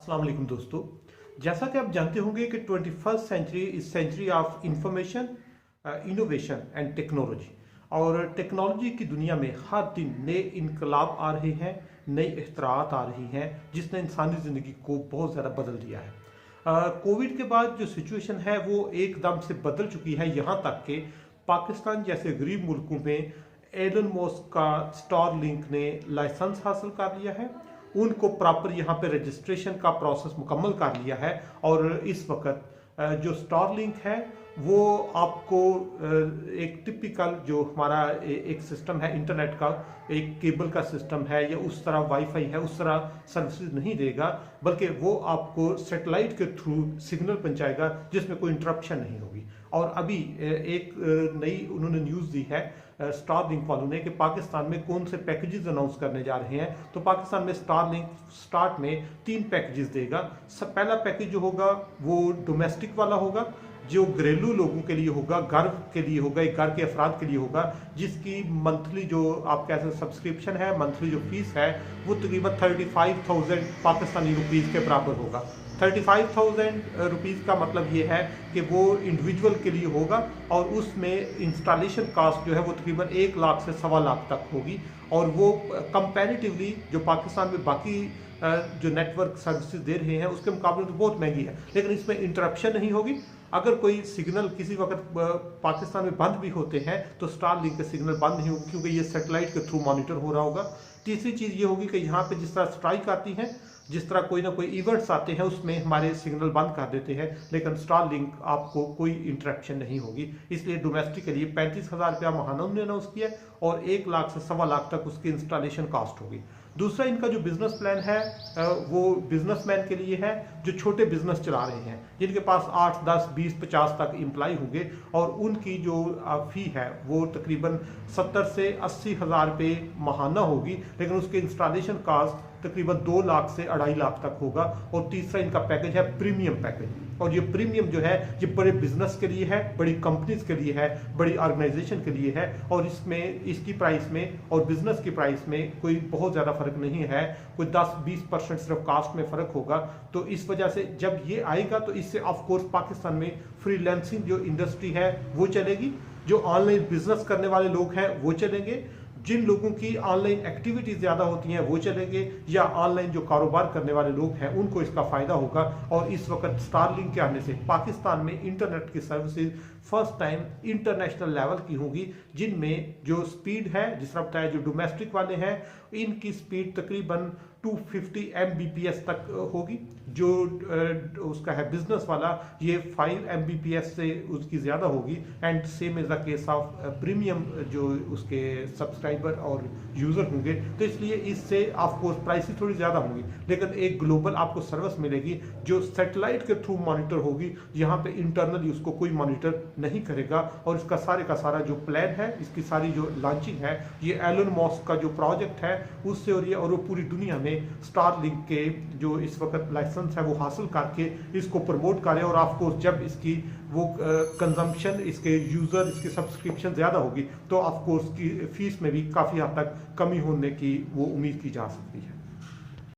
अस्सलाम वालेकुम दोस्तों। जैसा कि आप जानते होंगे कि 21st century is century of information, innovation and technology. और टेक्नोलॉजी की दुनिया में हर दिन नए इनकलाब आ रहे हैं, नई इख्तराआत आ रही हैं जिसने इंसानी ज़िंदगी को बहुत ज़्यादा बदल दिया है। कोविड के बाद जो सिचुएशन है वो एकदम से बदल चुकी है, यहाँ तक कि पाकिस्तान जैसे गरीब मुल्कों में एलन मस्क का स्टारलिंक ने लाइसेंस हासिल कर लिया है। उनको प्रॉपर यहाँ पे रजिस्ट्रेशन का प्रोसेस मुकम्मल कर लिया है और इस वक्त जो स्टारलिंक है वो आपको एक टिपिकल जो हमारा एक सिस्टम है इंटरनेट का, एक केबल का सिस्टम है या उस तरह वाईफाई है, उस तरह सर्विसेज नहीं देगा, बल्कि वो आपको सैटेलाइट के थ्रू सिग्नल पहुंचाएगा जिसमें कोई इंटरप्शन नहीं होगी। और अभी एक नई उन्होंने न्यूज़ दी है स्टारलिंक वालों ने कि पाकिस्तान में कौन से पैकेजेस अनाउंस करने जा रहे हैं। तो पाकिस्तान में स्टारलिंक स्टार्ट में 3 पैकेजेस देगा। पहला पैकेज जो होगा वो डोमेस्टिक वाला होगा, जो घरेलू लोगों के लिए होगा, घर के लिए होगा, एक घर के अफराद के लिए होगा, जिसकी मंथली जो आप कह सकते सब्सक्रिप्शन है, मंथली जो फीस है वो तकरीबन 35,000 पाकिस्तानी रुपीज़ के बराबर होगा। 35,000 रुपीज़ का मतलब ये है कि वो इंडिविजुअल के लिए होगा और उसमें इंस्टॉलेशन कास्ट जो है वो तकरीबन 1 लाख से 1.25 लाख तक होगी। और वो कंपैरेटिवली जो पाकिस्तान में बाकी जो नेटवर्क सर्विसेज दे रहे हैं उसके मुकाबले तो बहुत महंगी है, लेकिन इसमें इंटरप्शन नहीं होगी। अगर कोई सिग्नल किसी वक्त पाकिस्तान में बंद भी होते हैं तो स्टारलिंक के सिग्नल बंद नहीं होगी, क्योंकि ये सैटेलाइट के थ्रू मॉनिटर हो रहा होगा। तीसरी चीज़ ये होगी कि यहाँ पे जिस तरह स्ट्राइक आती है, जिस तरह कोई ना कोई इवेंट्स आते हैं उसमें हमारे सिग्नल बंद कर देते हैं, लेकिन स्टारलिंक आपको कोई इंटरप्शन नहीं होगी। इसलिए डोमेस्टिक के लिए 35,000 रुपया महाना उन्होंने अनाउंस किया और 1 लाख से 1.25 लाख तक उसकी इंस्टॉलेशन कॉस्ट होगी। दूसरा इनका जो बिजनेस प्लान है वो बिजनेसमैन के लिए है जो छोटे बिजनेस चला रहे हैं, जिनके पास 8, 10, 20, 50 तक एम्प्लॉय होंगे और उनकी जो फ़ी है वो तकरीबन 70 से 80,000 रुपये महाना होगी, लेकिन उसके इंस्टॉलेशन कास्ट तकरीबन 2 लाख से 2.5 लाख तक होगा। और तीसरा इनका पैकेज है प्रीमियम पैकेज, और ये प्रीमियम जो है ये बड़े बिजनेस के लिए है, बड़ी कंपनीज के लिए है, बड़ी ऑर्गेनाइजेशन के लिए है। और इसमें इसकी प्राइस में और बिजनेस की प्राइस में कोई बहुत ज़्यादा फर्क नहीं है, कोई 10-20% सिर्फ कास्ट में फ़र्क होगा। तो इस वजह से जब ये आएगा तो इससे ऑफकोर्स पाकिस्तान में फ्रीलांसिंग जो इंडस्ट्री है वो चलेगी, जो ऑनलाइन बिजनेस करने वाले लोग हैं वो चलेंगे, जिन लोगों की ऑनलाइन एक्टिविटी ज़्यादा होती हैं वो चलेंगे, या ऑनलाइन जो कारोबार करने वाले लोग हैं उनको इसका फ़ायदा होगा। और इस वक्त स्टारलिंक के आने से पाकिस्तान में इंटरनेट की services first time international level की होंगी, जिनमें जो स्पीड है जिस तरह बताया जो डोमेस्टिक वाले हैं इनकी स्पीड तकरीबन 250 Mbps तक होगी, जो उसका है बिजनेस वाला ये 5 Mbps से उसकी ज़्यादा होगी। And same is the case of premium जो उसके सब्सक्राइबर और यूज़र होंगे, तो इसलिए इससे ऑफकोर्स प्राइसेस थोड़ी ज़्यादा होंगी, लेकिन एक ग्लोबल आपको सर्विस मिलेगी जो सैटेलाइट के थ्रू मॉनिटर होगी। यहाँ पे इंटरनली उसको कोई मॉनिटर नहीं करेगा। और इसका सारे का सारा जो प्लान है, इसकी सारी जो लॉन्चिंग है ये एलन मस्क का जो प्रोजेक्ट है उससे हो रही है, और वो पूरी दुनिया में स्टारलिंक के जो इस वक्त लाइसेंस है वो हासिल करके इसको प्रमोट करें। और ऑफकोर्स जब इसकी वो कंजम्पशन, इसके यूज़र, इसकी सब्सक्रिप्शन ज़्यादा होगी तो ऑफकोर्स की फीस में भी काफ़ी हद तक कमी होने की वो उम्मीद की जा सकती है।